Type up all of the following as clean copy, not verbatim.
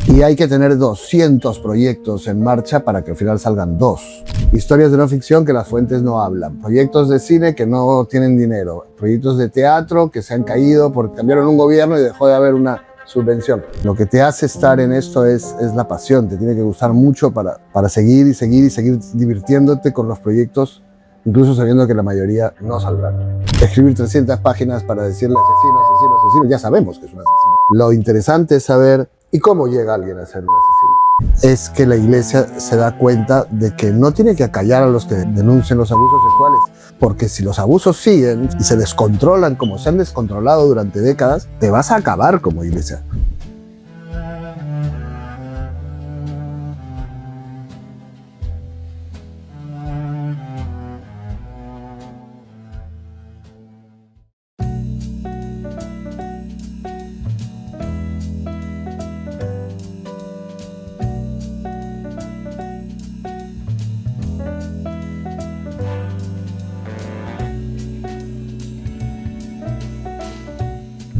Y hay que tener 200 proyectos en marcha para que al final salgan 2. Historias de no ficción que las fuentes no hablan. Proyectos de cine que no tienen dinero. Proyectos de teatro que se han caído porque cambiaron un gobierno y dejó de haber una subvención. Lo que te hace estar en esto es la pasión. Te tiene que gustar mucho para seguir divirtiéndote con los proyectos, incluso sabiendo que la mayoría no saldrán. Escribir 300 páginas para decirle asesino, ya sabemos que es un asesino. Lo interesante es saber ¿y cómo llega alguien a ser un asesino? Es que la iglesia se da cuenta de que no tiene que acallar a los que denuncian los abusos sexuales, porque si los abusos siguen y se descontrolan como se han descontrolado durante décadas, te vas a acabar como iglesia.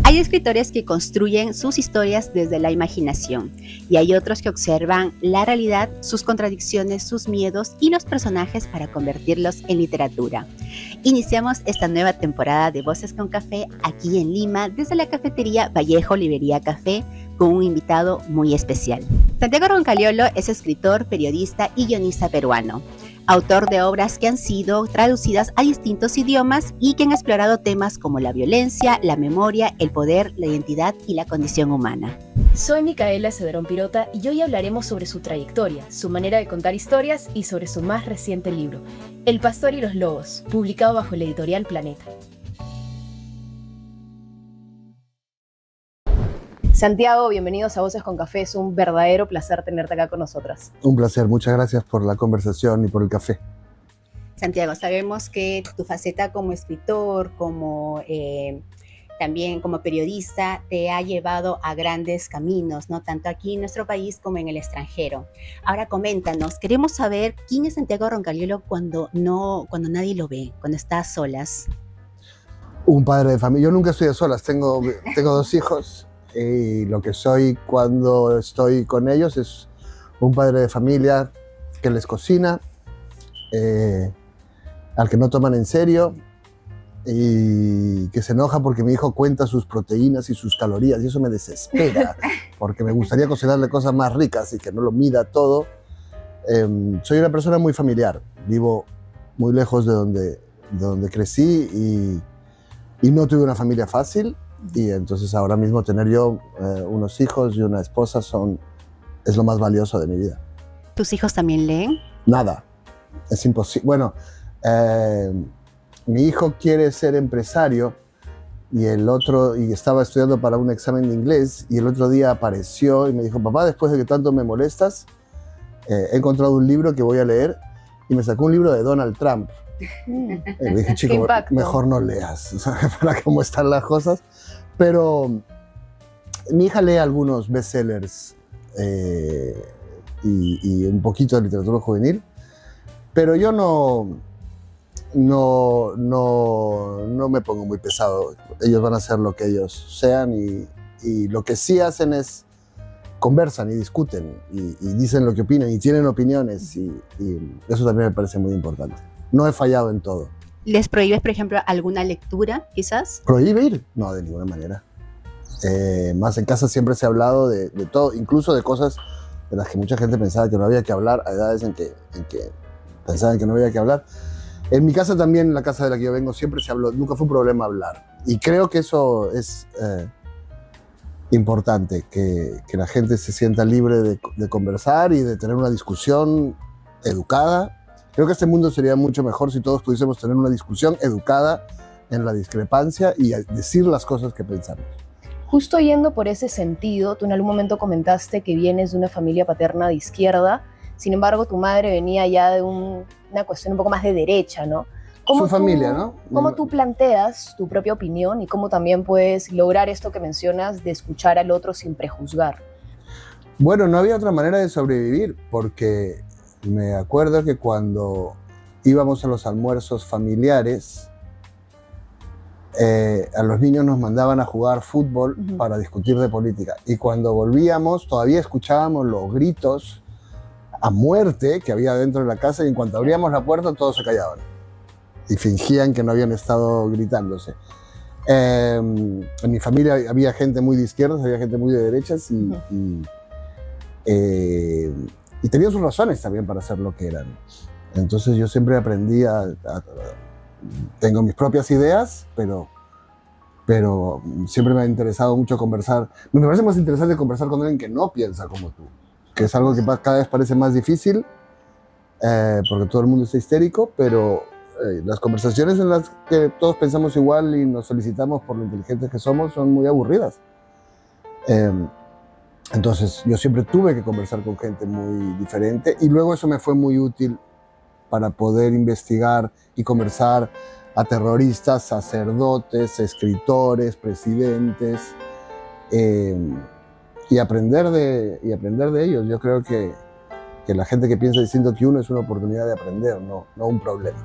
Hay escritores que construyen sus historias desde la imaginación y hay otros que observan la realidad, sus contradicciones, sus miedos y los personajes para convertirlos en literatura. Iniciamos esta nueva temporada de Voces con Café aquí en Lima desde la cafetería Vallejo Librería Café con un invitado muy especial. Santiago Roncaliolo es escritor, periodista y guionista peruano. Autor de obras que han sido traducidas a distintos idiomas y que han explorado temas como la violencia, la memoria, el poder, la identidad y la condición humana. Soy Micaela Cedrón Pirota y hoy hablaremos sobre su trayectoria, su manera de contar historias y sobre su más reciente libro, El Pastor y los Lobos, publicado bajo la editorial Planeta. Santiago, bienvenidos a Voces con Café. Es un verdadero placer tenerte acá con nosotras. Un placer, muchas gracias por la conversación y por el café. Santiago, sabemos que tu faceta como escritor, también como periodista, te ha llevado a grandes caminos, ¿no? Tanto aquí en nuestro país como en el extranjero. Ahora coméntanos, queremos saber quién es Santiago Roncaliolo cuando nadie lo ve, cuando está a solas. Un padre de familia. Yo nunca estoy a solas, tengo 2 hijos. Y lo que soy cuando estoy con ellos es un padre de familia que les cocina, al que no toman en serio y que se enoja porque mi hijo cuenta sus proteínas y sus calorías y eso me desespera porque me gustaría cocinarle cosas más ricas y que no lo mida todo. Soy una persona muy familiar, vivo muy lejos de donde crecí y no tuve una familia fácil. Y entonces ahora mismo tener yo unos hijos y una esposa es lo más valioso de mi vida. ¿Tus hijos también leen? Nada, es imposible. Bueno, mi hijo quiere ser empresario y estaba estudiando para un examen de inglés y el otro día apareció y me dijo, papá, después de que tanto me molestas, he encontrado un libro que voy a leer y me sacó un libro de Donald Trump. Y le dije, chico, mejor no leas, para cómo están las cosas. Pero mi hija lee algunos bestsellers y un poquito de literatura juvenil, pero yo no me pongo muy pesado. Ellos van a hacer lo que ellos sean y lo que sí hacen es conversan y discuten y dicen lo que opinan y tienen opiniones y eso también me parece muy importante. No he fallado en todo. ¿Les prohíbes, por ejemplo, alguna lectura, quizás? ¿Prohibir? No, de ninguna manera. Más en casa siempre se ha hablado de todo, incluso de cosas de las que mucha gente pensaba que no había que hablar, a edades en que pensaban que no había que hablar. En mi casa también, en la casa de la que yo vengo, siempre se habló, nunca fue un problema hablar. Y creo que eso es importante, que la gente se sienta libre de conversar y de tener una discusión educada. Creo que este mundo sería mucho mejor si todos pudiésemos tener una discusión educada en la discrepancia y decir las cosas que pensamos. Justo yendo por ese sentido, tú en algún momento comentaste que vienes de una familia paterna de izquierda, sin embargo tu madre venía ya de una cuestión un poco más de derecha, ¿no? Su familia, ¿no? ¿Cómo tú planteas tu propia opinión y cómo también puedes lograr esto que mencionas de escuchar al otro sin prejuzgar? Bueno, no había otra manera de sobrevivir porque me acuerdo que cuando íbamos a los almuerzos familiares, a los niños nos mandaban a jugar fútbol para discutir de política. Y cuando volvíamos, todavía escuchábamos los gritos a muerte que había dentro de la casa, y en cuanto abríamos la puerta, todos se callaban. Y fingían que no habían estado gritándose. En mi familia había gente muy de izquierdas, había gente muy de derechas, y tenían sus razones también para ser lo que eran. Entonces yo siempre aprendí tengo mis propias ideas, pero siempre me ha interesado mucho conversar. Me parece más interesante conversar con alguien que no piensa como tú, que es algo que cada vez parece más difícil, porque todo el mundo está histérico, pero las conversaciones en las que todos pensamos igual y nos felicitamos por lo inteligentes que somos son muy aburridas. Entonces yo siempre tuve que conversar con gente muy diferente, y luego eso me fue muy útil para poder investigar y conversar a terroristas, sacerdotes, escritores, presidentes, y aprender de ellos. Yo creo que la gente que piensa distinto que uno es una oportunidad de aprender, no un problema.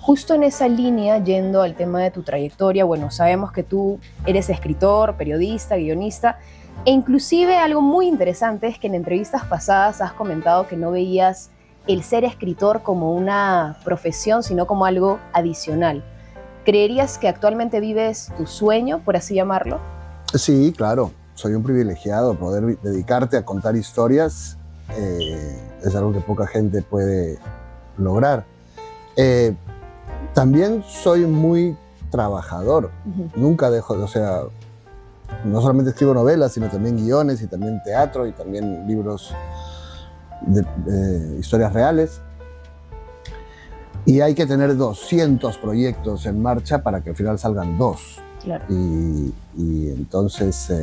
Justo en esa línea, yendo al tema de tu trayectoria, bueno, sabemos que tú eres escritor, periodista, guionista, e inclusive algo muy interesante es que en entrevistas pasadas has comentado que no veías el ser escritor como una profesión, sino como algo adicional. ¿Creerías que actualmente vives tu sueño, por así llamarlo? Sí, claro. Soy un privilegiado. Poder dedicarte a contar historias es algo que poca gente puede lograr. También soy muy trabajador. Nunca dejo, o sea, no solamente escribo novelas, sino también guiones, y también teatro, y también libros de historias reales. Y hay que tener 200 proyectos en marcha para que al final salgan 2. Claro. Y entonces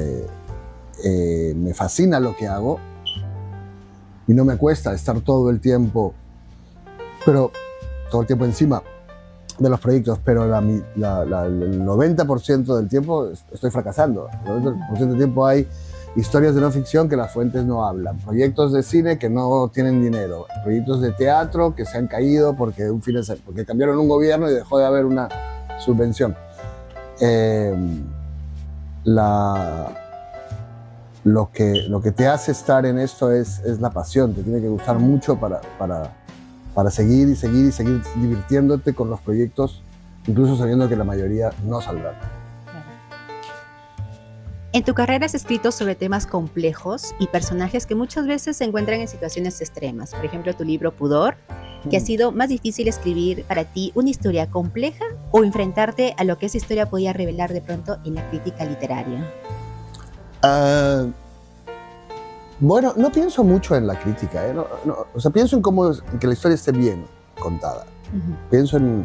me fascina lo que hago, y no me cuesta estar todo el tiempo encima de los proyectos, pero el 90% del tiempo estoy fracasando. El 90% del tiempo hay historias de no ficción que las fuentes no hablan, proyectos de cine que no tienen dinero, proyectos de teatro que se han caído porque cambiaron un gobierno y dejó de haber una subvención. Lo que te hace estar en esto es la pasión. Te tiene que gustar mucho para seguir divirtiéndote con los proyectos, incluso sabiendo que la mayoría no saldrán. En tu carrera has escrito sobre temas complejos y personajes que muchas veces se encuentran en situaciones extremas. Por ejemplo, tu libro Pudor, que ha sido más difícil escribir para ti una historia compleja o enfrentarte a lo que esa historia podía revelar de pronto en la crítica literaria. Bueno, no pienso mucho en la crítica, o sea, pienso en que la historia esté bien contada. Pienso en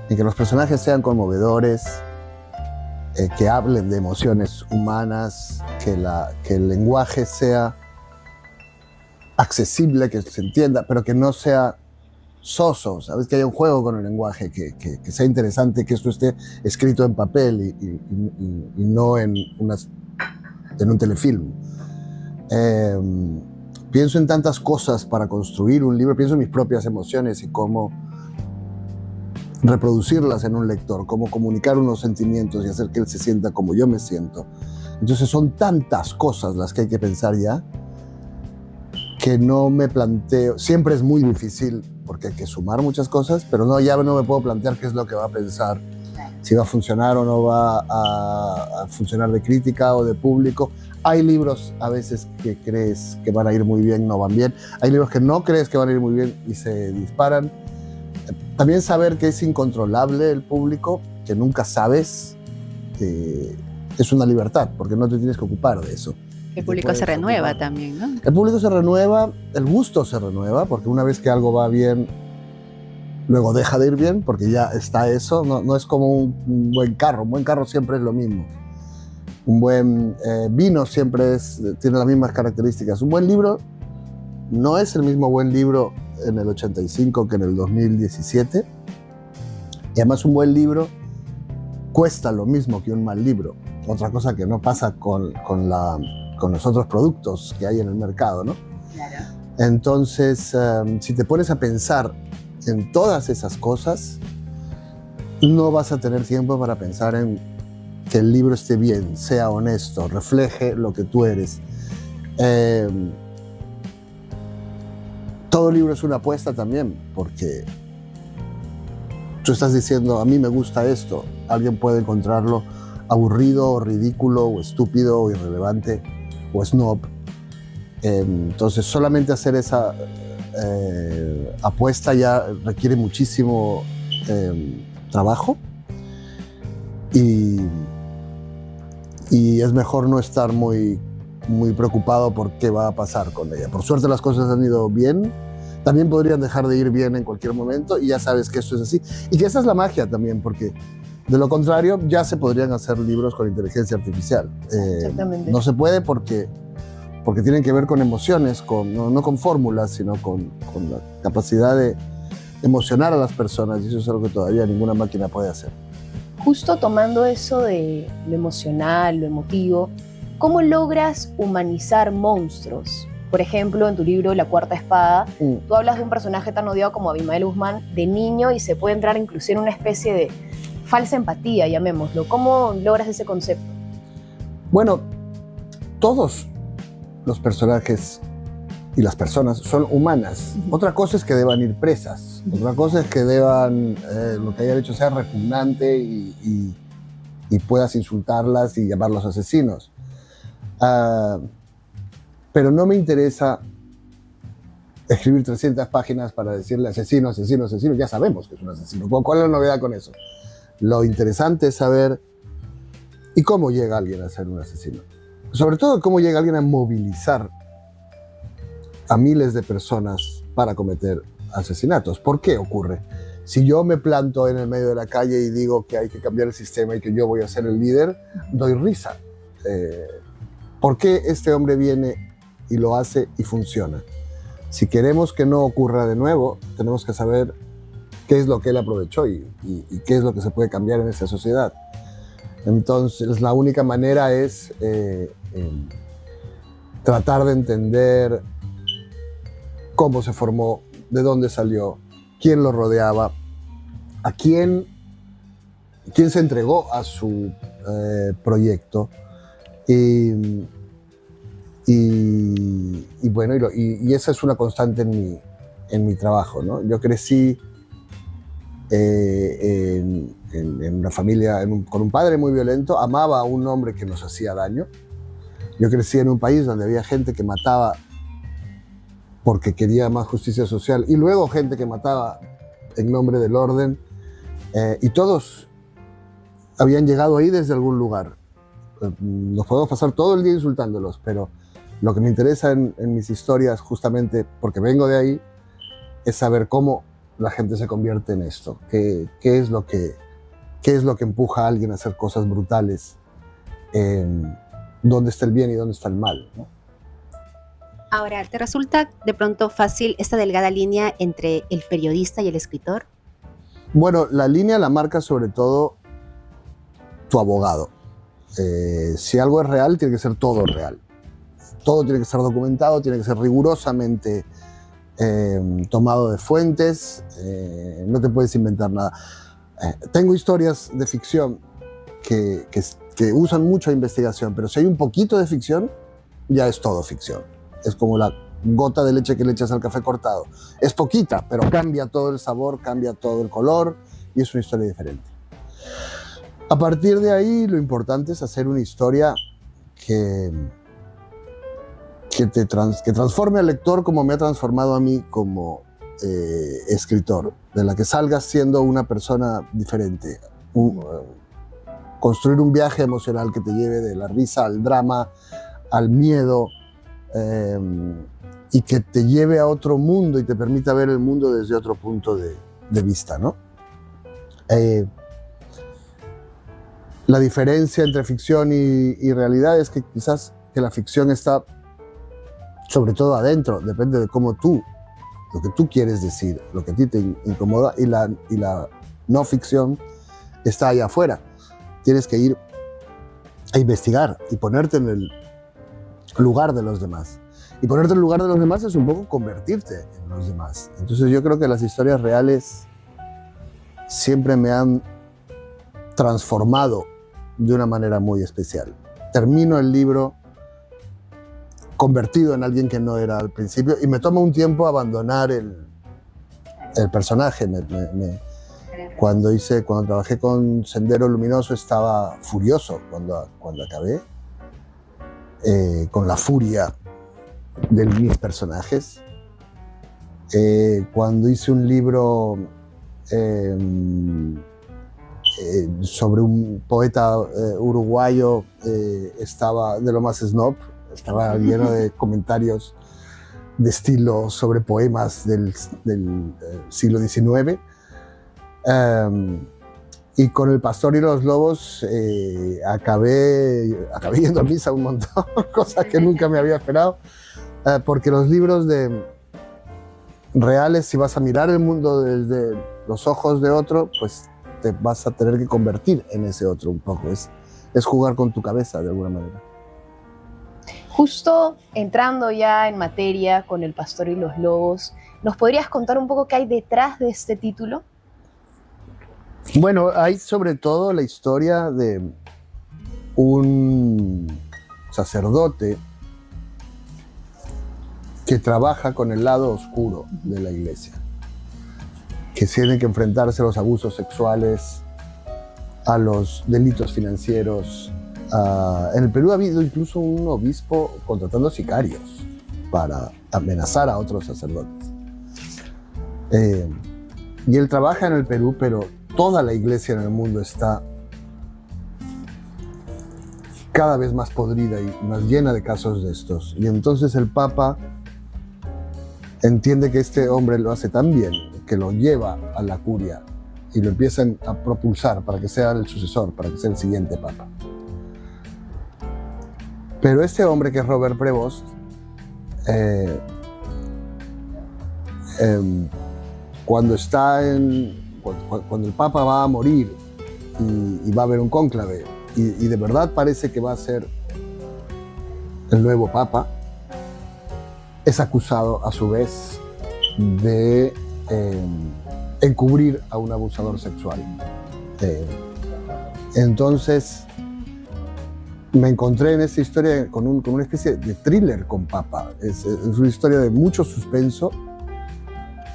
que los personajes sean conmovedores, que hablen de emociones humanas, que el lenguaje sea accesible, que se entienda, pero que no sea soso, ¿sabes? Que haya un juego con el lenguaje, que sea interesante, que esto esté escrito en papel y no en un telefilm. Pienso en tantas cosas para construir un libro, pienso en mis propias emociones y cómo reproducirlas en un lector, cómo comunicar unos sentimientos y hacer que él se sienta como yo me siento. Entonces son tantas cosas las que hay que pensar ya, que no me planteo, siempre es muy difícil porque hay que sumar muchas cosas, pero ya no me puedo plantear qué es lo que va a pensar, si va a funcionar o no va a funcionar de crítica o de público. Hay libros a veces que crees que van a ir muy bien, no van bien. Hay libros que no crees que van a ir muy bien y se disparan. También saber que es incontrolable el público, que nunca sabes, es una libertad, porque no te tienes que ocupar de eso. El público se renueva también, ¿no? El público se renueva, el gusto se renueva, porque una vez que algo va bien, luego deja de ir bien, porque ya está eso. No es como un buen carro. Un buen carro siempre es lo mismo. Un buen vino siempre tiene las mismas características. Un buen libro no es el mismo buen libro en el 85 que en el 2017. Y además un buen libro cuesta lo mismo que un mal libro. Otra cosa que no pasa con los otros productos que hay en el mercado, ¿no? Claro. Entonces, si te pones a pensar en todas esas cosas, no vas a tener tiempo para pensar en que el libro esté bien, sea honesto, refleje lo que tú eres. Todo libro es una apuesta también, porque tú estás diciendo, a mí me gusta esto, alguien puede encontrarlo aburrido, o ridículo, o estúpido, o irrelevante, o snob. Entonces, solamente hacer esa apuesta ya requiere muchísimo trabajo, y es mejor no estar muy preocupado por qué va a pasar con ella. Por suerte las cosas han ido bien, también podrían dejar de ir bien en cualquier momento, y ya sabes que esto es así, y que esa es la magia también, porque de lo contrario ya se podrían hacer libros con inteligencia artificial. Exactamente. No se puede porque tienen que ver con emociones, no con fórmulas, sino con la capacidad de emocionar a las personas, y eso es algo que todavía ninguna máquina puede hacer. Justo tomando eso de lo emocional, lo emotivo, ¿cómo logras humanizar monstruos? Por ejemplo, en tu libro La Cuarta Espada, tú hablas de un personaje tan odiado como Abimael Guzmán de niño, y se puede entrar inclusive en una especie de falsa empatía, llamémoslo. ¿Cómo logras ese concepto? Bueno, todos los personajes y las personas son humanas. Otra cosa es que deban ir presas. Otra cosa es que deban, lo que hayan hecho sea repugnante y puedas insultarlas y llamarlos asesinos. Pero no me interesa escribir 300 páginas para decirle asesino, asesino, asesino. Ya sabemos que es un asesino. ¿Cuál es la novedad con eso? Lo interesante es saber ¿y cómo llega alguien a ser un asesino? Sobre todo, cómo llega alguien a movilizar a miles de personas para cometer asesinatos. ¿Por qué ocurre? Si yo me planto en el medio de la calle y digo que hay que cambiar el sistema y que yo voy a ser el líder, doy risa. ¿Por qué este hombre viene y lo hace y funciona? Si queremos que no ocurra de nuevo, tenemos que saber qué es lo que él aprovechó y qué es lo que se puede cambiar en esta sociedad. Entonces, la única manera es tratar de entender cómo se formó, de dónde salió, quién lo rodeaba, a quién se entregó a su proyecto. Y bueno, y esa es una constante en mi trabajo, ¿no? Yo crecí en una familia, con un padre muy violento, amaba a un hombre que nos hacía daño. Yo crecí en un país donde había gente que mataba porque quería más justicia social, y luego gente que mataba en nombre del orden, y todos habían llegado ahí desde algún lugar. Nos podemos pasar todo el día insultándolos, pero lo que me interesa en mis historias, justamente porque vengo de ahí, es saber cómo la gente se convierte en esto, qué es lo que empuja a alguien a hacer cosas brutales, dónde está el bien y dónde está el mal, ¿no? Ahora, ¿te resulta de pronto fácil esta delgada línea entre el periodista y el escritor? Bueno, la línea la marca sobre todo tu abogado. Si algo es real, tiene que ser todo real. Todo tiene que ser documentado, tiene que ser rigurosamente tomado de fuentes, no te puedes inventar nada. Tengo historias de ficción que usan mucha investigación, pero si hay un poquito de ficción, ya es todo ficción. Es como la gota de leche que le echas al café cortado. Es poquita, pero cambia todo el sabor, cambia todo el color, y es una historia diferente. A partir de ahí, lo importante es hacer una historia que transforme al lector como me ha transformado a mí como escritor, de la que salgas siendo una persona diferente. Construir un viaje emocional que te lleve de la risa al drama, al miedo, y que te lleve a otro mundo y te permita ver el mundo desde otro punto de vista, ¿no? La diferencia entre ficción y realidad es que quizás que la ficción está sobre todo adentro, depende de cómo lo que tú quieres decir, lo que a ti te incomoda, y la no ficción está allá afuera. Tienes que ir a investigar y ponerte en el lugar de los demás. Y ponerte en el lugar de los demás es un poco convertirte en los demás. Entonces yo creo que las historias reales siempre me han transformado de una manera muy especial. Termino el libro convertido en alguien que no era al principio y me toma un tiempo abandonar el personaje. Cuando trabajé con Sendero Luminoso estaba furioso cuando acabé, con la furia de mis personajes. Cuando hice un libro sobre un poeta uruguayo, estaba de lo más snob, estaba lleno de comentarios de estilo sobre poemas del siglo XIX. Y con El Pastor y los Lobos acabé yendo a misa un montón, cosa que nunca me había esperado, porque los libros reales, si vas a mirar el mundo desde los ojos de otro, pues te vas a tener que convertir en ese otro un poco. Es jugar con tu cabeza de alguna manera. Justo entrando ya en materia con El Pastor y los Lobos, ¿nos podrías contar un poco qué hay detrás de este título? Bueno, hay sobre todo la historia de un sacerdote que trabaja con el lado oscuro de la iglesia, que tiene que enfrentarse a los abusos sexuales, a los delitos financieros. En el Perú ha habido incluso un obispo contratando sicarios para amenazar a otros sacerdotes. Y él trabaja en el Perú, pero toda la iglesia en el mundo está cada vez más podrida y más llena de casos de estos. Y entonces el Papa entiende que este hombre lo hace tan bien que lo lleva a la curia y lo empiezan a propulsar para que sea el sucesor, para que sea el siguiente Papa. Pero este hombre, que es Robert Prevost, cuando el Papa va a morir y va a haber un cónclave y de verdad parece que va a ser el nuevo Papa, es acusado a su vez de encubrir a un abusador sexual. Entonces me encontré en esta historia con una especie de thriller con Papa. Es una historia de mucho suspenso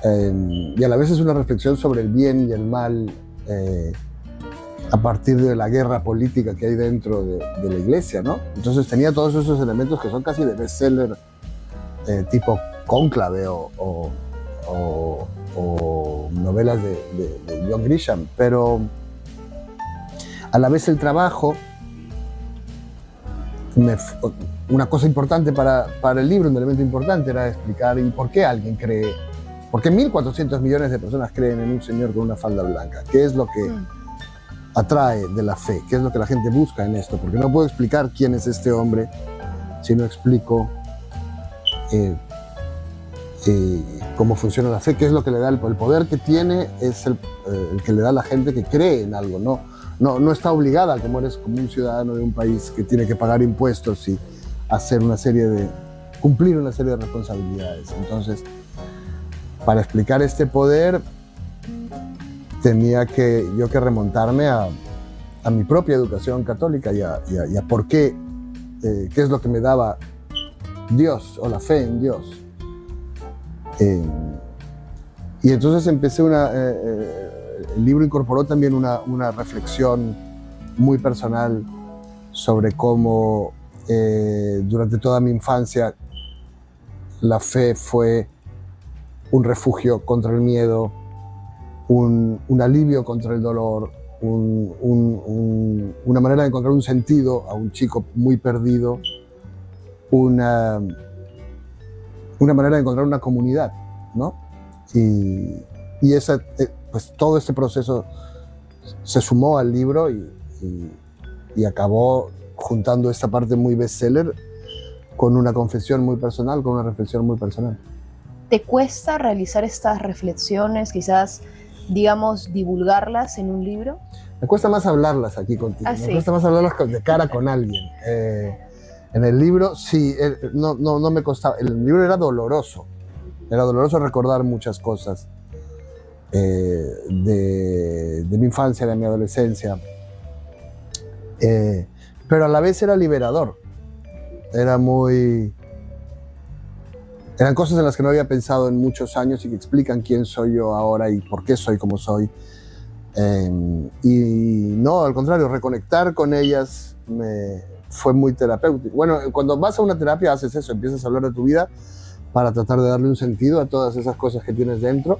y a la vez es una reflexión sobre el bien y el mal a partir de la guerra política que hay dentro de la iglesia, ¿no? Entonces tenía todos esos elementos que son casi de bestseller tipo Cónclave o novelas de John Grisham, pero a la vez el trabajo, una cosa importante para el libro, un elemento importante era explicar por qué alguien cree, por qué 1.400 millones de personas creen en un señor con una falda blanca, qué es lo que atrae de la fe, qué es lo que la gente busca en esto, porque no puedo explicar quién es este hombre si no explico cómo funciona la fe, qué es lo que le da el poder que tiene, es el que le da a la gente que cree en algo, no está obligada, como eres como un ciudadano de un país que tiene que pagar impuestos y cumplir una serie de responsabilidades. Entonces, para explicar este poder tenía yo que remontarme a mi propia educación católica y a por qué es lo que me daba Dios o la fe en Dios. Y entonces empecé el libro incorporó también una reflexión muy personal sobre cómo durante toda mi infancia la fe fue un refugio contra el miedo, un alivio contra el dolor, una manera de encontrar un sentido a un chico muy perdido, una manera de encontrar una comunidad, ¿no? Y pues todo este proceso se sumó al libro y acabó juntando esta parte muy bestseller con una confesión muy personal, con una reflexión muy personal. ¿Te cuesta realizar estas reflexiones, quizás, digamos, divulgarlas en un libro? Me cuesta más hablarlas aquí contigo, me cuesta más hablarlas de cara con alguien. En el libro, sí, no me costaba. El libro era doloroso recordar muchas cosas de mi infancia, de mi adolescencia. Pero a la vez era liberador. Eran cosas en las que no había pensado en muchos años y que explican quién soy yo ahora y por qué soy como soy. Y no, al contrario, reconectar con ellas fue muy terapéutico. Bueno, cuando vas a una terapia haces eso, empiezas a hablar de tu vida para tratar de darle un sentido a todas esas cosas que tienes dentro.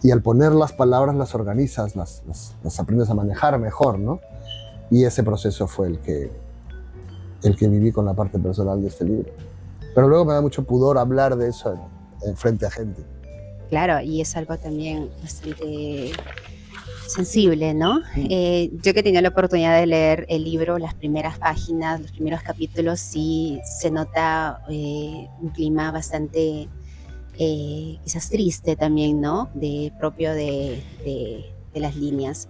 Y al poner las palabras las organizas, las aprendes a manejar mejor, ¿no? Y ese proceso fue el que viví con la parte personal de este libro. Pero luego me da mucho pudor hablar de eso en frente a gente. Claro, y es algo también bastante sensible, ¿no? Yo que tenía la oportunidad de leer el libro, las primeras páginas, los primeros capítulos, sí se nota un clima bastante quizás triste también, ¿no? Propio de las líneas.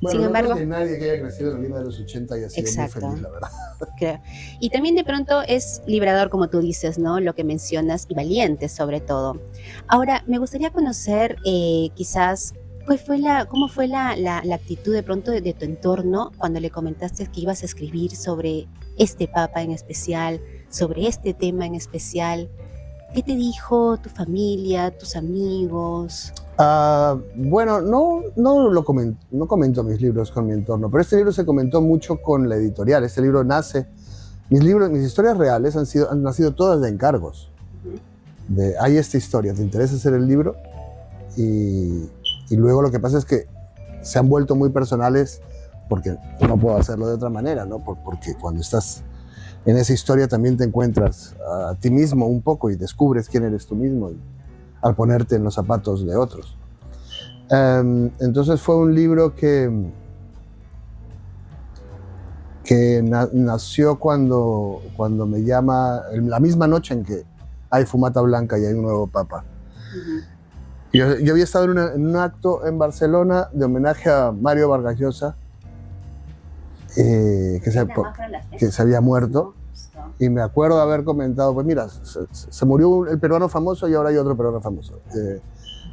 Bueno, Sin embargo, no creo que nadie que haya crecido en la Lima de los 80 haya sido muy feliz, la verdad. creo. Y también de pronto es liberador, como tú dices, ¿no? Lo que mencionas, y valiente sobre todo. Ahora, me gustaría conocer quizás cómo fue la actitud de pronto de tu entorno cuando le comentaste que ibas a escribir sobre este papa en especial, sobre este tema en especial. ¿Qué te dijo tu familia, tus amigos? Bueno, no comento mis libros con mi entorno, pero este libro se comentó mucho con la editorial. Este libro nace, mis historias reales han nacido todas de encargos. Hay esta historia, ¿te interesa hacer el libro? Y luego lo que pasa es que se han vuelto muy personales porque no puedo hacerlo de otra manera, ¿no? Porque cuando estás en esa historia también te encuentras a ti mismo un poco y descubres quién eres tú mismo al ponerte en los zapatos de otros. Entonces fue un libro que nació cuando me llama, la misma noche en que hay fumata blanca y hay un nuevo papa. Yo había estado en un acto en Barcelona de homenaje a Mario Vargas Llosa, que se había muerto, y me acuerdo de haber comentado, pues mira, se murió el peruano famoso y ahora hay otro peruano famoso,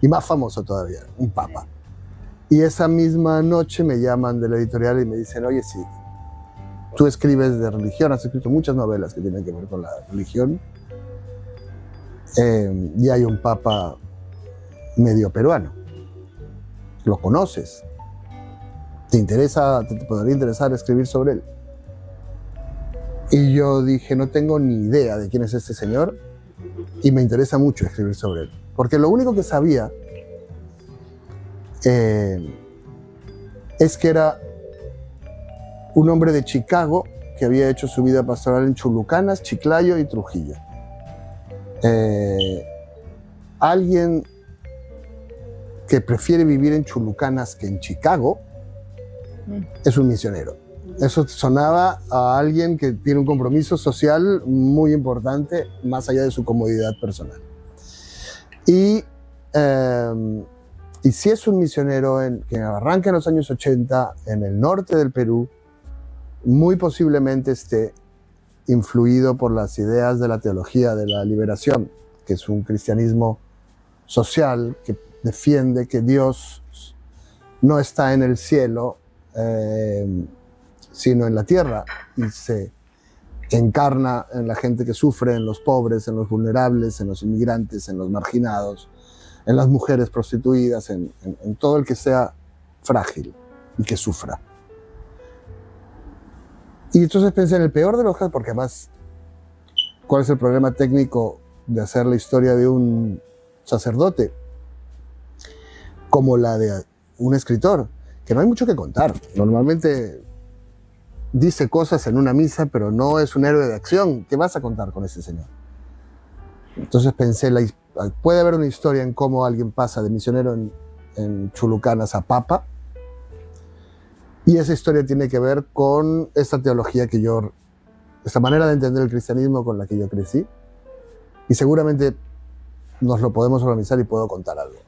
y más famoso todavía, un papa. Y esa misma noche me llaman de la editorial y me dicen, oye, sí, tú escribes de religión, has escrito muchas novelas que tienen que ver con la religión, y hay un papa medio peruano, lo conoces, te podría interesar escribir sobre él. Y yo dije, no tengo ni idea de quién es este señor y me interesa mucho escribir sobre él, porque lo único que sabía es que era un hombre de Chicago que había hecho su vida pastoral en Chulucanas, Chiclayo y Trujillo. Alguien que prefiere vivir en Chulucanas que en Chicago es un misionero. Eso sonaba a alguien que tiene un compromiso social muy importante, más allá de su comodidad personal. Y si es un misionero que arranca en los años 80 en el norte del Perú, muy posiblemente esté influido por las ideas de la teología de la liberación, que es un cristianismo social que defiende que Dios no está en el cielo, sino en la tierra, y se encarna en la gente que sufre, en los pobres, en los vulnerables, en los inmigrantes, en los marginados, en las mujeres prostituidas, en todo el que sea frágil y que sufra. Y entonces pensé en el peor de los casos, porque además, ¿cuál es el problema técnico de hacer la historia de un sacerdote como la de un escritor? Que no hay mucho que contar. Normalmente dice cosas en una misa, pero no es un héroe de acción. ¿Qué vas a contar con ese señor? Entonces pensé, puede haber una historia en cómo alguien pasa de misionero en Chulucanas a papa, y esa historia tiene que ver con esta teología esta manera de entender el cristianismo con la que yo crecí, y seguramente nos lo podemos organizar y puedo contar algo.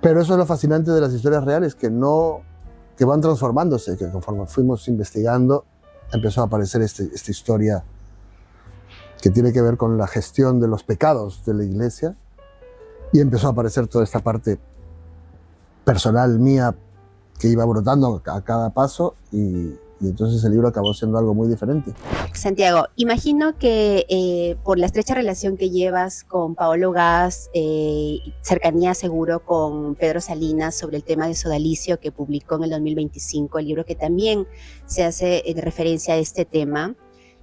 Pero eso es lo fascinante de las historias reales, que van transformándose, que conforme fuimos investigando empezó a aparecer esta historia que tiene que ver con la gestión de los pecados de la iglesia, y empezó a aparecer toda esta parte personal mía que iba brotando a cada paso y entonces el libro acabó siendo algo muy diferente. Santiago, imagino que por la estrecha relación que llevas con Paolo Gas, cercanía seguro con Pedro Salinas sobre el tema de sodalicio que publicó en el 2025, el libro que también se hace referencia a este tema.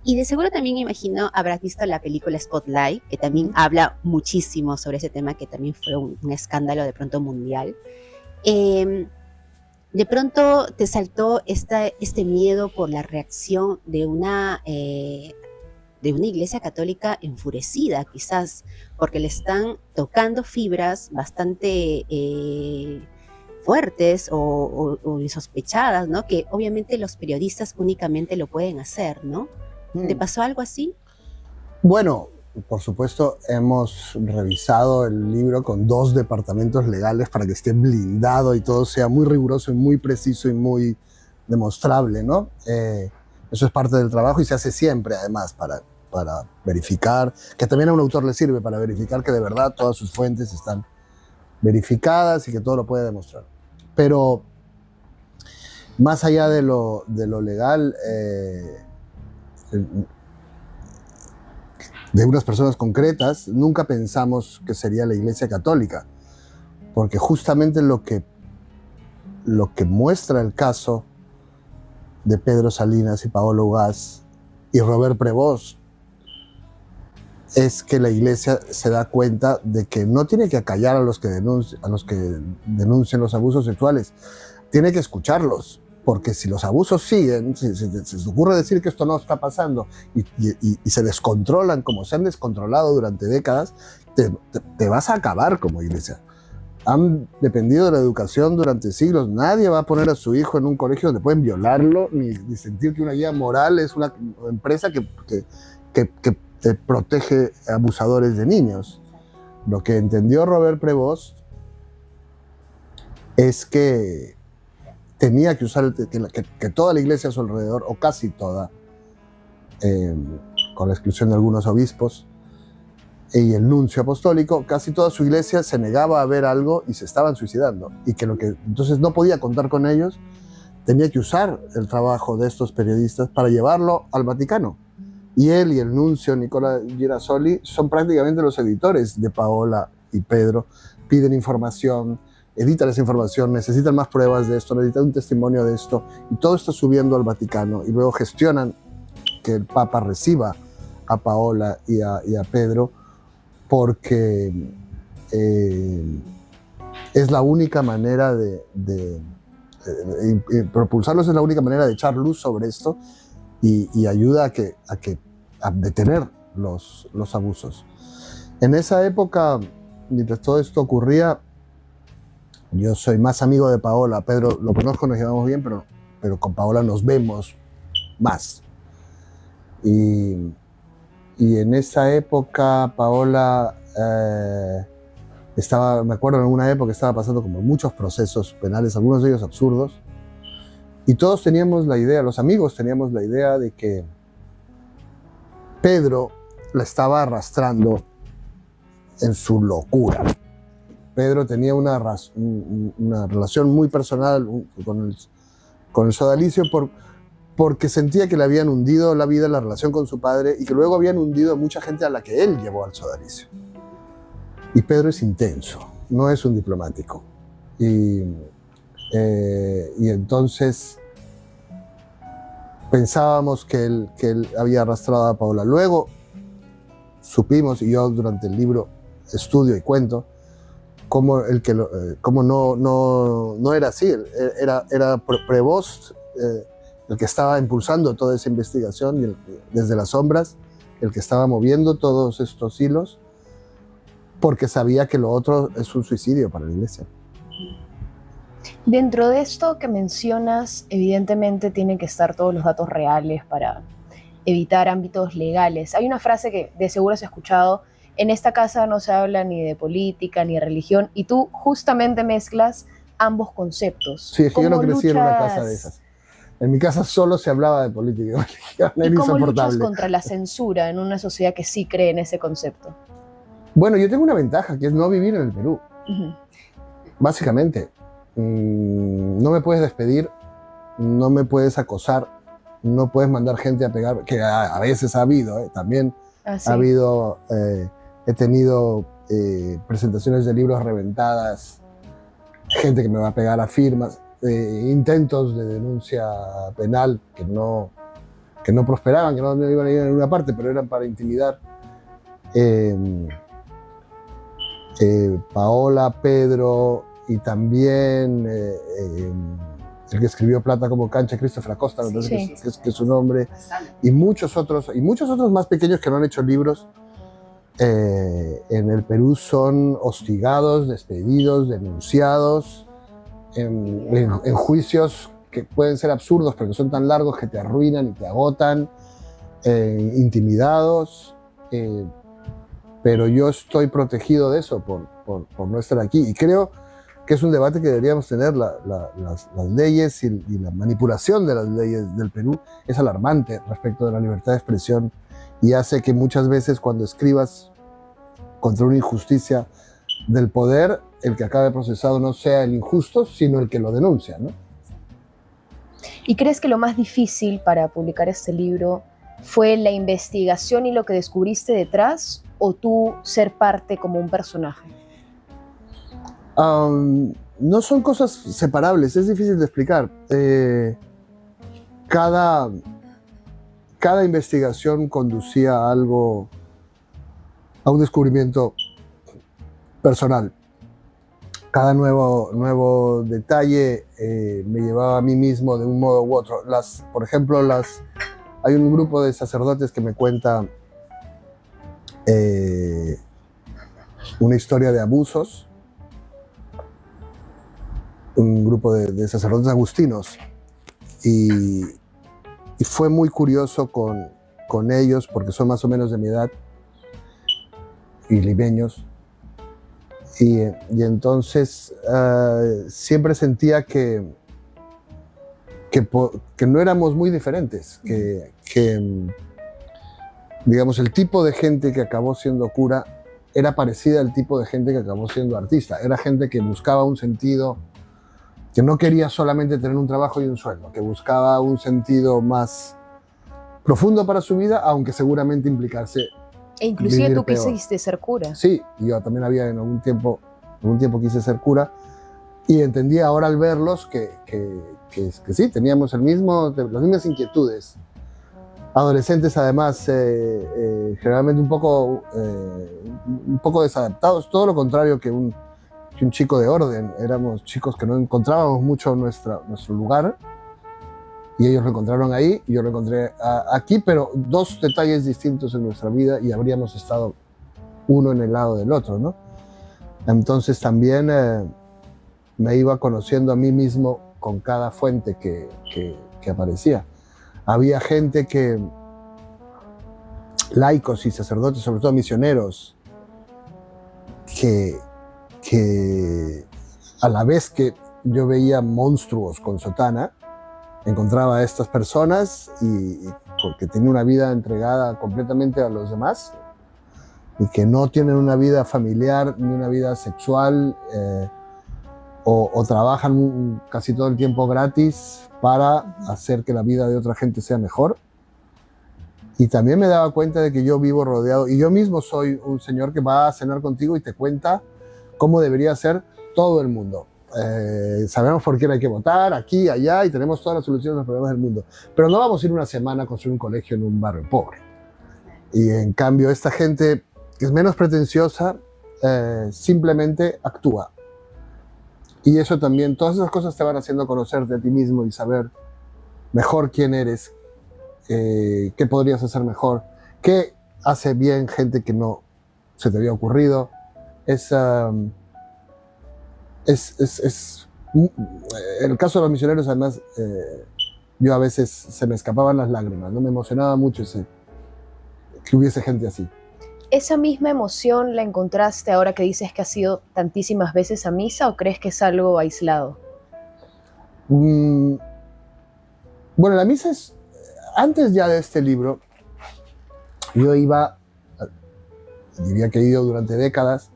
Y de seguro también imagino habrás visto la película Spotlight, que también habla muchísimo sobre ese tema, que también fue un escándalo de pronto mundial. De pronto te saltó este miedo por la reacción de una iglesia católica enfurecida, quizás, porque le están tocando fibras bastante fuertes o insospechadas, ¿no? Que obviamente los periodistas únicamente lo pueden hacer, ¿no? ¿Te pasó algo así? Bueno, por supuesto, hemos revisado el libro con 2 departamentos legales para que esté blindado y todo sea muy riguroso y muy preciso y muy demostrable, ¿no? Eso es parte del trabajo y se hace siempre, además, para verificar, que también a un autor le sirve para verificar que de verdad todas sus fuentes están verificadas y que todo lo puede demostrar. Pero más allá de lo legal, de unas personas concretas, nunca pensamos que sería la Iglesia Católica, porque justamente lo que muestra el caso de Pedro Salinas y Paolo Gas y Robert Prevost es que la Iglesia se da cuenta de que no tiene que acallar a los que denuncian los abusos sexuales, tiene que escucharlos. Porque si los abusos siguen, si se ocurre decir que esto no está pasando y se descontrolan como se han descontrolado durante décadas, te vas a acabar como iglesia. Han dependido de la educación durante siglos. Nadie va a poner a su hijo en un colegio donde pueden violarlo, ni sentir que una guía moral es una empresa que protege abusadores de niños. Lo que entendió Robert Prevost es que tenía que usar, que toda la iglesia a su alrededor, o casi toda, con la exclusión de algunos obispos y el nuncio apostólico, casi toda su iglesia se negaba a ver algo y se estaban suicidando. Y que entonces no podía contar con ellos, tenía que usar el trabajo de estos periodistas para llevarlo al Vaticano. Y él y el nuncio Nicola Girasoli son prácticamente los editores de Paola y Pedro, piden información, editan esa información, necesitan más pruebas de esto, necesitan un testimonio de esto, y todo está subiendo al Vaticano, y luego gestionan que el Papa reciba a Paola y a Pedro, porque es la única manera de propulsarlos, es la única manera de echar luz sobre esto, y ayuda a detener los abusos. En esa época, mientras todo esto ocurría, yo soy más amigo de Paola. Pedro lo conozco, nos llevamos bien, pero con Paola nos vemos más. Y en esa época Paola me acuerdo en alguna época estaba pasando como muchos procesos penales, algunos de ellos absurdos, y todos teníamos la idea, los amigos teníamos la idea de que Pedro la estaba arrastrando en su locura. Pedro tenía una relación muy personal con el sodalicio porque sentía que le habían hundido la vida, la relación con su padre, y que luego habían hundido a mucha gente a la que él llevó al sodalicio. Y Pedro es intenso, no es un diplomático. Y entonces pensábamos que él había arrastrado a Paola. Luego supimos, y yo durante el libro estudio y cuento, cómo no era así. Era Prevost el que estaba impulsando toda esa investigación, y desde las sombras, el que estaba moviendo todos estos hilos, porque sabía que lo otro es un suicidio para la iglesia. Dentro de esto que mencionas, evidentemente tienen que estar todos los datos reales para evitar ámbitos legales. Hay una frase que de seguro has escuchado: en esta casa no se habla ni de política ni de religión, y tú justamente mezclas ambos conceptos. Sí, es que yo no crecí en una casa de esas. En mi casa solo se hablaba de política y religión. Era ¿Y cómo insoportable. luchas contra la censura en una sociedad que sí cree en ese concepto? Bueno, yo tengo una ventaja, que es no vivir en el Perú. Uh-huh. Básicamente. no me puedes despedir, no me puedes acosar, no puedes mandar gente a pegar, que a veces ha habido, también Sí. ha habido, he tenido presentaciones de libros reventadas, gente que me va a pegar a firmas, intentos de denuncia penal que no prosperaban, que no iban a ir a ninguna parte, pero eran para intimidar. Paola, Pedro y también el que escribió Plata como cancha, Christopher Acosta, me parece que es su nombre, y muchos otros más pequeños que no han hecho libros, en el Perú son hostigados, despedidos, denunciados, en juicios que pueden ser absurdos, pero que son tan largos que te arruinan y te agotan, intimidados, pero yo estoy protegido de eso por no estar aquí. Y creo que es un debate que deberíamos tener. Las leyes y la manipulación de las leyes del Perú es alarmante respecto de la libertad de expresión y hace que muchas veces cuando escribas contra una injusticia del poder, el que acabe procesado no sea el injusto, sino el que lo denuncia, ¿no? ¿Y crees que lo más difícil para publicar este libro fue la investigación y lo que descubriste detrás, o tú ser parte como un personaje? No son cosas separables, es difícil de explicar. Cada investigación conducía a algo, a un descubrimiento personal. Cada nuevo detalle me llevaba a mí mismo de un modo u otro. Por ejemplo, hay un grupo de sacerdotes que me cuenta una historia de abusos, un grupo de sacerdotes agustinos, y fue muy curioso con ellos porque son más o menos de mi edad y limeños, y entonces siempre sentía que no éramos muy diferentes, que digamos, el tipo de gente que acabó siendo cura era parecida al tipo de gente que acabó siendo artista. Era gente que buscaba un sentido, que no quería solamente tener un trabajo y un sueldo, que buscaba un sentido más profundo para su vida, aunque seguramente implicarse E inclusive tú peor. quisiste ser cura. Sí, yo también había en algún tiempo quise ser cura, y entendí ahora al verlos que sí, teníamos las mismas inquietudes. Adolescentes además, generalmente un poco desadaptados, todo lo contrario que un chico de orden. Éramos chicos que no encontrábamos mucho nuestro lugar, y ellos lo encontraron ahí y yo lo encontré aquí, pero dos detalles distintos en nuestra vida y habríamos estado uno en el lado del otro, ¿no? Entonces también me iba conociendo a mí mismo con cada fuente que aparecía. Había gente laicos y sacerdotes, sobre todo misioneros, que a la vez que yo veía monstruos con sotana, encontraba a estas personas y porque tienen una vida entregada completamente a los demás y que no tienen una vida familiar ni una vida sexual, o trabajan casi todo el tiempo gratis para hacer que la vida de otra gente sea mejor. Y también me daba cuenta de que yo vivo rodeado, y yo mismo soy un señor que va a cenar contigo y te cuenta cómo debería ser todo el mundo. Sabemos por quién hay que votar, aquí, allá, y tenemos todas las soluciones a los problemas del mundo. Pero no vamos a ir una semana a construir un colegio en un barrio pobre. Y en cambio, esta gente que es menos pretenciosa, simplemente actúa. Y eso también, todas esas cosas te van haciendo conocerte a ti mismo y saber mejor quién eres, qué podrías hacer mejor, qué hace bien gente que no se te había ocurrido. En el caso de los misioneros, además, yo a veces se me escapaban las lágrimas, ¿no? Me emocionaba mucho que hubiese gente así. ¿Esa misma emoción la encontraste ahora que dices que has ido tantísimas veces a misa, o crees que es algo aislado? Bueno, la misa es... Antes ya de este libro, yo diría que he ido durante décadas,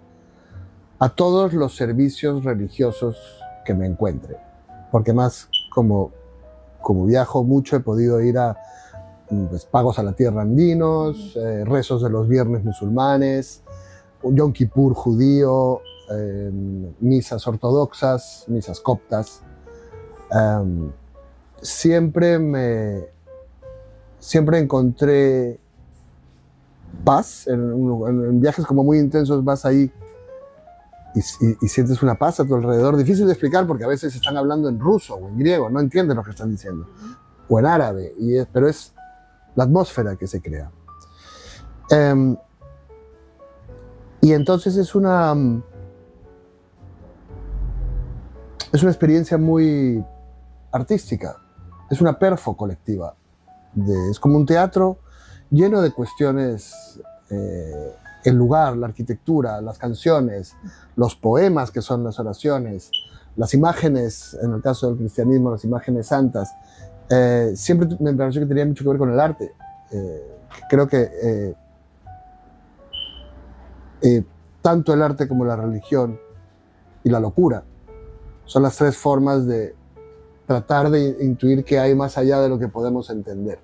a todos los servicios religiosos que me encuentre. Porque más como viajo mucho, he podido ir a pues, pagos a la tierra andinos, rezos de los viernes musulmanes, Yom Kippur judío, misas ortodoxas, misas coptas. Siempre encontré paz. En viajes como muy intensos vas ahí y sientes una paz a tu alrededor. Difícil de explicar porque a veces están hablando en ruso o en griego, no entiendes lo que están diciendo. O en árabe, pero es la atmósfera que se crea. Y entonces es una experiencia muy artística, es una perfo colectiva. Es como un teatro lleno de cuestiones, el lugar, la arquitectura, las canciones, los poemas que son las oraciones, las imágenes, en el caso del cristianismo, las imágenes santas. Siempre me pareció que tenía mucho que ver con el arte. Creo que tanto el arte como la religión y la locura son las tres formas de tratar de intuir que hay más allá de lo que podemos entender.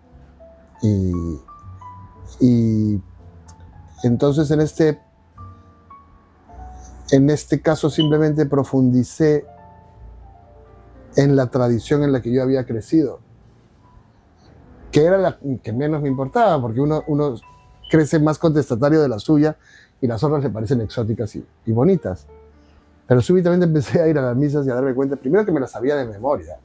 Y entonces en este caso simplemente profundicé en la tradición en la que yo había crecido, que era la que menos me importaba, porque uno crece más contestatario de la suya y las otras le parecen exóticas y bonitas. Pero súbitamente empecé a ir a las misas y a darme cuenta, primero que me las sabía de memoria.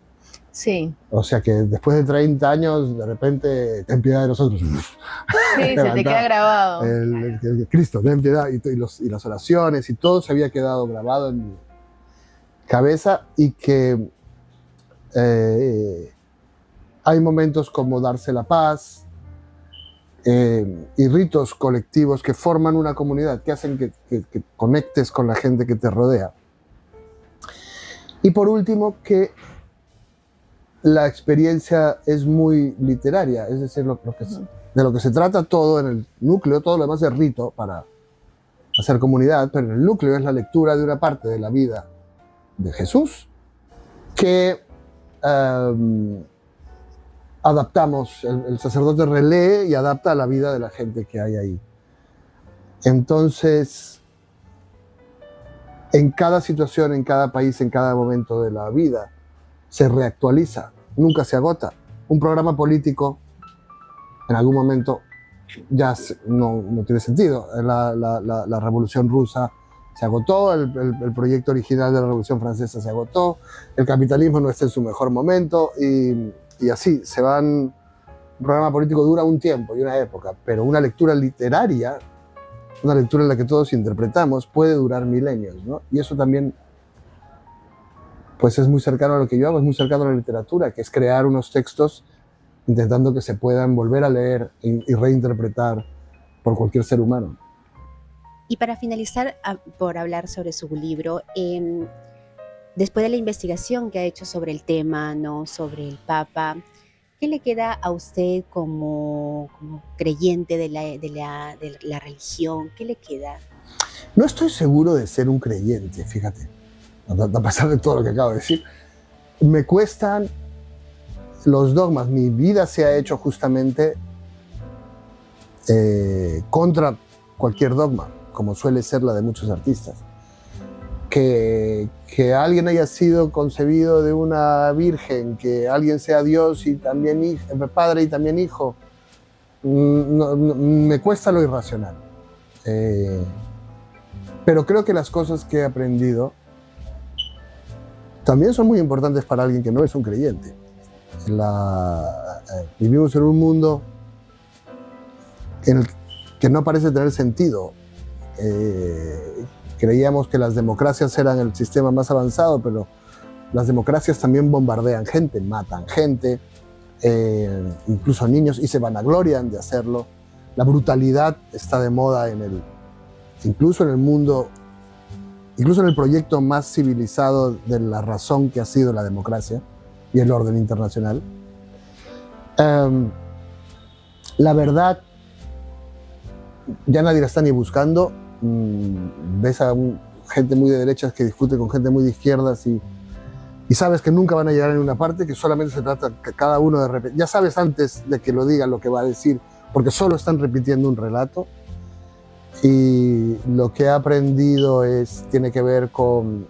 Sí. O sea que después de 30 años, de repente, ten piedad de nosotros. Sí, se te queda grabado. El Cristo, ten piedad, y las oraciones, y todo se había quedado grabado en mi cabeza, y que hay momentos como darse la paz, y ritos colectivos que forman una comunidad, que hacen que conectes con la gente que te rodea. Y por último, que la experiencia es muy literaria, es decir, de lo que se trata todo en el núcleo, todo lo demás es rito para hacer comunidad, pero en el núcleo es la lectura de una parte de la vida de Jesús que adaptamos, el sacerdote relee y adapta a la vida de la gente que hay ahí. Entonces, en cada situación, en cada país, en cada momento de la vida, se reactualiza, nunca se agota. Un programa político, en algún momento, ya no tiene sentido. La Revolución Rusa se agotó, el proyecto original de la Revolución Francesa se agotó, el capitalismo no está en su mejor momento, y así se van. Un programa político dura un tiempo y una época, pero una lectura literaria, una lectura en la que todos interpretamos, puede durar milenios, ¿no? Y eso también pues es muy cercano a lo que yo hago, es muy cercano a la literatura, que es crear unos textos intentando que se puedan volver a leer y reinterpretar por cualquier ser humano. Y para finalizar, por hablar sobre su libro, después de la investigación que ha hecho sobre el tema, ¿no?, sobre el Papa, ¿qué le queda a usted como creyente de la religión? ¿Qué le queda? No estoy seguro de ser un creyente, fíjate, a pesar de todo lo que acabo de decir. Me cuestan los dogmas. Mi vida se ha hecho justamente contra cualquier dogma, como suele ser la de muchos artistas. Que alguien haya sido concebido de una virgen, que alguien sea Dios y también padre y también hijo, me cuesta lo irracional. Pero creo que las cosas que he aprendido también son muy importantes para alguien que no es un creyente. Vivimos en un mundo en el que no parece tener sentido. Creíamos que las democracias eran el sistema más avanzado, pero las democracias también bombardean gente, matan gente, incluso niños, y se vanaglorian de hacerlo. La brutalidad está de moda incluso en el mundo, incluso en el proyecto más civilizado de la razón que ha sido la democracia y el orden internacional. La verdad, ya nadie la está ni buscando. Ves a gente muy de derechas que discute con gente muy de izquierdas y y sabes que nunca van a llegar en una parte, que solamente se trata que cada uno de repetir. Ya sabes antes de que lo diga lo que va a decir, porque solo están repitiendo un relato. Y lo que he aprendido tiene que ver con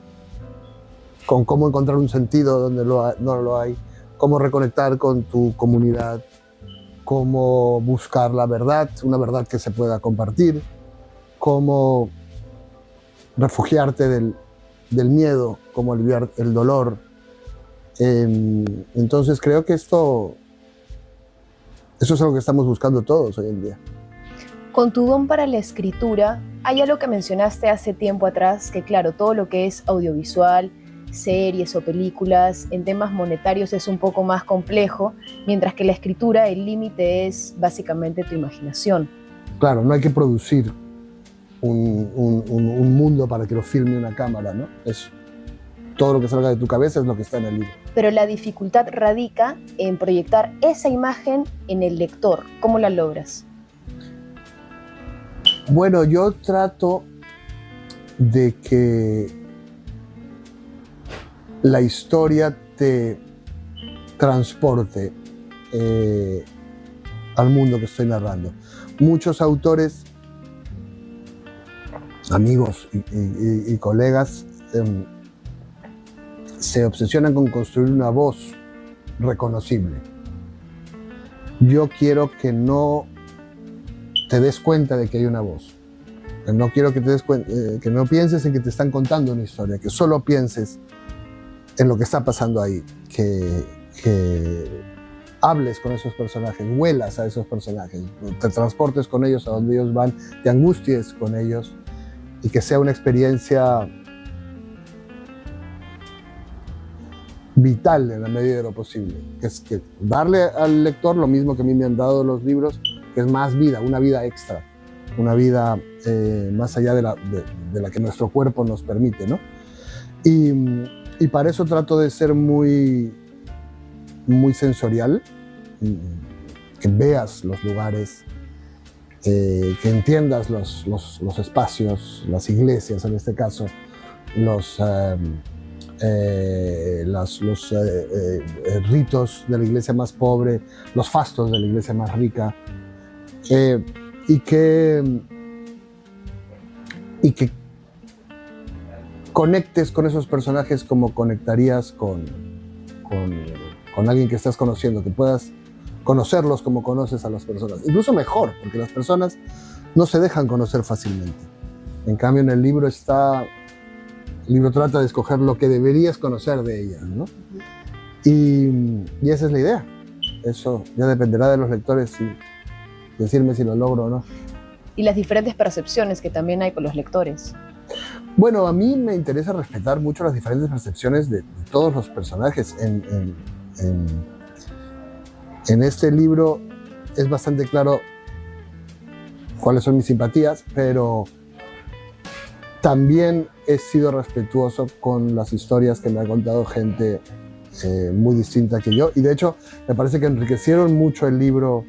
cómo encontrar un sentido donde no lo hay, cómo reconectar con tu comunidad, cómo buscar la verdad, una verdad que se pueda compartir, cómo refugiarte del miedo, cómo aliviar el dolor. Entonces creo que eso es algo que estamos buscando todos hoy en día. Con tu don para la escritura, hay algo que mencionaste hace tiempo atrás, que claro, todo lo que es audiovisual, series o películas, en temas monetarios es un poco más complejo, mientras que la escritura, el límite es básicamente tu imaginación. Claro, no hay que producir un mundo para que lo filme una cámara, ¿no? Todo lo que salga de tu cabeza es lo que está en el libro. Pero la dificultad radica en proyectar esa imagen en el lector. ¿Cómo la logras? Bueno, yo trato de que la historia te transporte al mundo que estoy narrando. Muchos autores, amigos y colegas, se obsesionan con construir una voz reconocible. Yo quiero que no te des cuenta de que hay una voz. No quiero que te des cuenta, que no pienses en que te están contando una historia, que solo pienses en lo que está pasando ahí, que hables con esos personajes, huelas a esos personajes, te transportes con ellos a donde ellos van, te angusties con ellos y que sea una experiencia vital en la medida de lo posible. Es que darle al lector lo mismo que a mí me han dado los libros, que es más vida, una vida extra, una vida más allá de la que nuestro cuerpo nos permite, ¿no? Y para eso trato de ser muy sensorial, que veas los lugares, que entiendas los espacios, las iglesias en este caso, los ritos de la iglesia más pobre, los fastos de la iglesia más rica, y que conectes con esos personajes como conectarías con alguien que estás conociendo, que puedas conocerlos como conoces a las personas, incluso mejor, porque las personas no se dejan conocer fácilmente. En cambio, en el libro trata de escoger lo que deberías conocer de ellas, ¿no? Y esa es la idea. Eso ya dependerá de los lectores y decirme si lo logro o no. Y las diferentes percepciones que también hay con los lectores. Bueno, a mí me interesa respetar mucho las diferentes percepciones de todos los personajes. En este libro es bastante claro cuáles son mis simpatías, pero también he sido respetuoso con las historias que me ha contado gente muy distinta que yo. Y de hecho, me parece que enriquecieron mucho el libro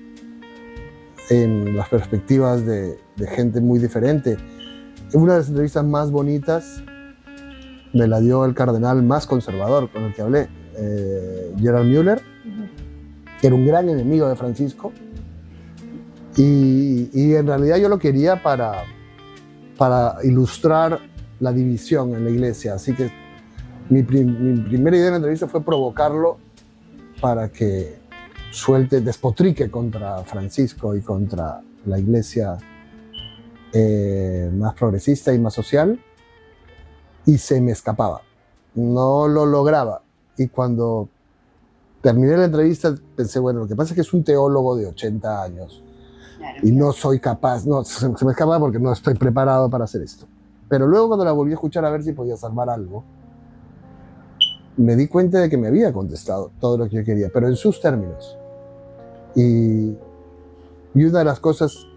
en las perspectivas de gente muy diferente. Una de las entrevistas más bonitas me la dio el cardenal más conservador con el que hablé, Gerald Müller, que era un gran enemigo de Francisco. Y en realidad yo lo quería para ilustrar la división en la iglesia. Así que mi primera idea en la entrevista fue provocarlo para que despotrique contra Francisco y contra la iglesia más progresista y más social, y se me escapaba, no lo lograba. Y cuando terminé la entrevista pensé, bueno, lo que pasa es que es un teólogo de 80 años, claro, y no soy capaz, se me escapaba porque no estoy preparado para hacer esto. Pero luego, cuando la volví a escuchar a ver si podía salvar algo, me di cuenta de que me había contestado todo lo que yo quería, pero en sus términos. Y una de las cosas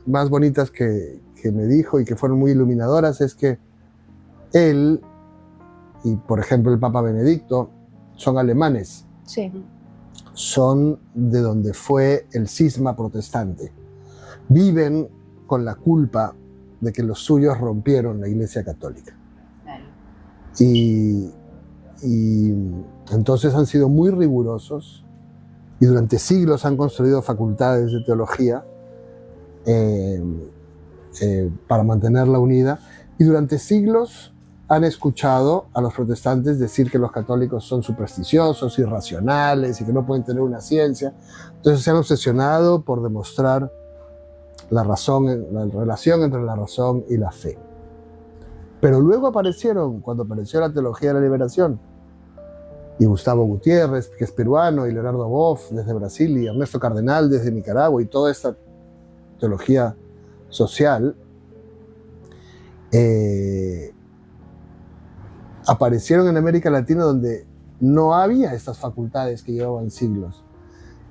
más bonitas que me dijo y que fueron muy iluminadoras es que él y, por ejemplo, el Papa Benedicto son alemanes. Sí. Son de donde fue el cisma protestante. Viven con la culpa de que los suyos rompieron la Iglesia Católica. Claro. Y y entonces han sido muy rigurosos y durante siglos han construido facultades de teología para mantenerla unida, y durante siglos han escuchado a los protestantes decir que los católicos son supersticiosos, irracionales y que no pueden tener una ciencia. Entonces se han obsesionado por demostrar la relación entre la razón y la fe. Pero luego cuando apareció la teología de la liberación, y Gustavo Gutiérrez, que es peruano, y Leonardo Boff desde Brasil, y Ernesto Cardenal desde Nicaragua, y toda esta teología social, aparecieron en América Latina donde no había estas facultades que llevaban siglos.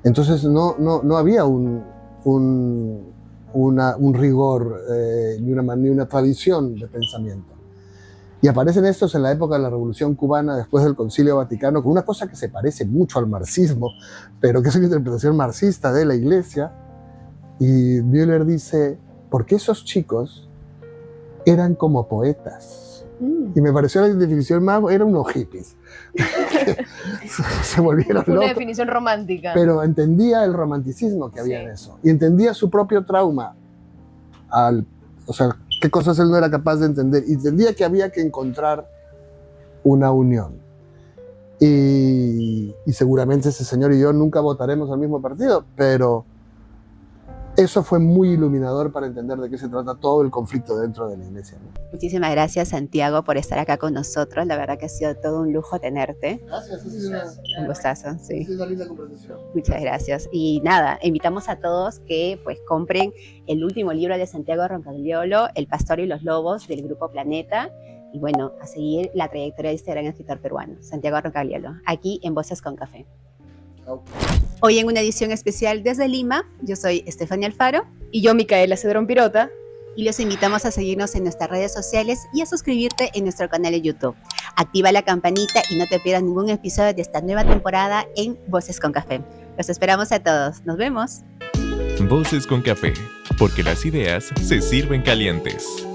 Entonces no había un rigor ni una tradición de pensamiento. Y aparecen estos en la época de la Revolución Cubana, después del Concilio Vaticano, con una cosa que se parece mucho al marxismo, pero que es una interpretación marxista de la Iglesia. Y Müller dice, porque esos chicos eran como poetas. Y me pareció la definición más, eran unos hippies. Se volvieron locos. Una definición romántica. Pero entendía el romanticismo que había en eso. Y entendía su propio trauma. O sea, qué cosas él no era capaz de entender. Y entendía que había que encontrar una unión. Y seguramente ese señor y yo nunca votaremos al mismo partido, pero eso fue muy iluminador para entender de qué se trata todo el conflicto dentro de la iglesia, ¿no? Muchísimas gracias, Santiago, por estar acá con nosotros. La verdad que ha sido todo un lujo tenerte. Gracias, ha sido Un gustazo, sí. ha sido una linda conversación. Muchas gracias. Y nada, invitamos a todos que pues compren el último libro de Santiago Roncagliolo, El pastor y los lobos, del Grupo Planeta. Y bueno, a seguir la trayectoria de este gran escritor peruano, Santiago Roncagliolo, aquí en Voces con Café. Chao. Hoy en una edición especial desde Lima, yo soy Estefania Alfaro. Y yo, Micaela Cedrón Pirota. Y los invitamos a seguirnos en nuestras redes sociales y a suscribirte en nuestro canal de YouTube. Activa la campanita y no te pierdas ningún episodio de esta nueva temporada en Voces con Café. Los esperamos a todos. Nos vemos. Voces con Café, porque las ideas se sirven calientes.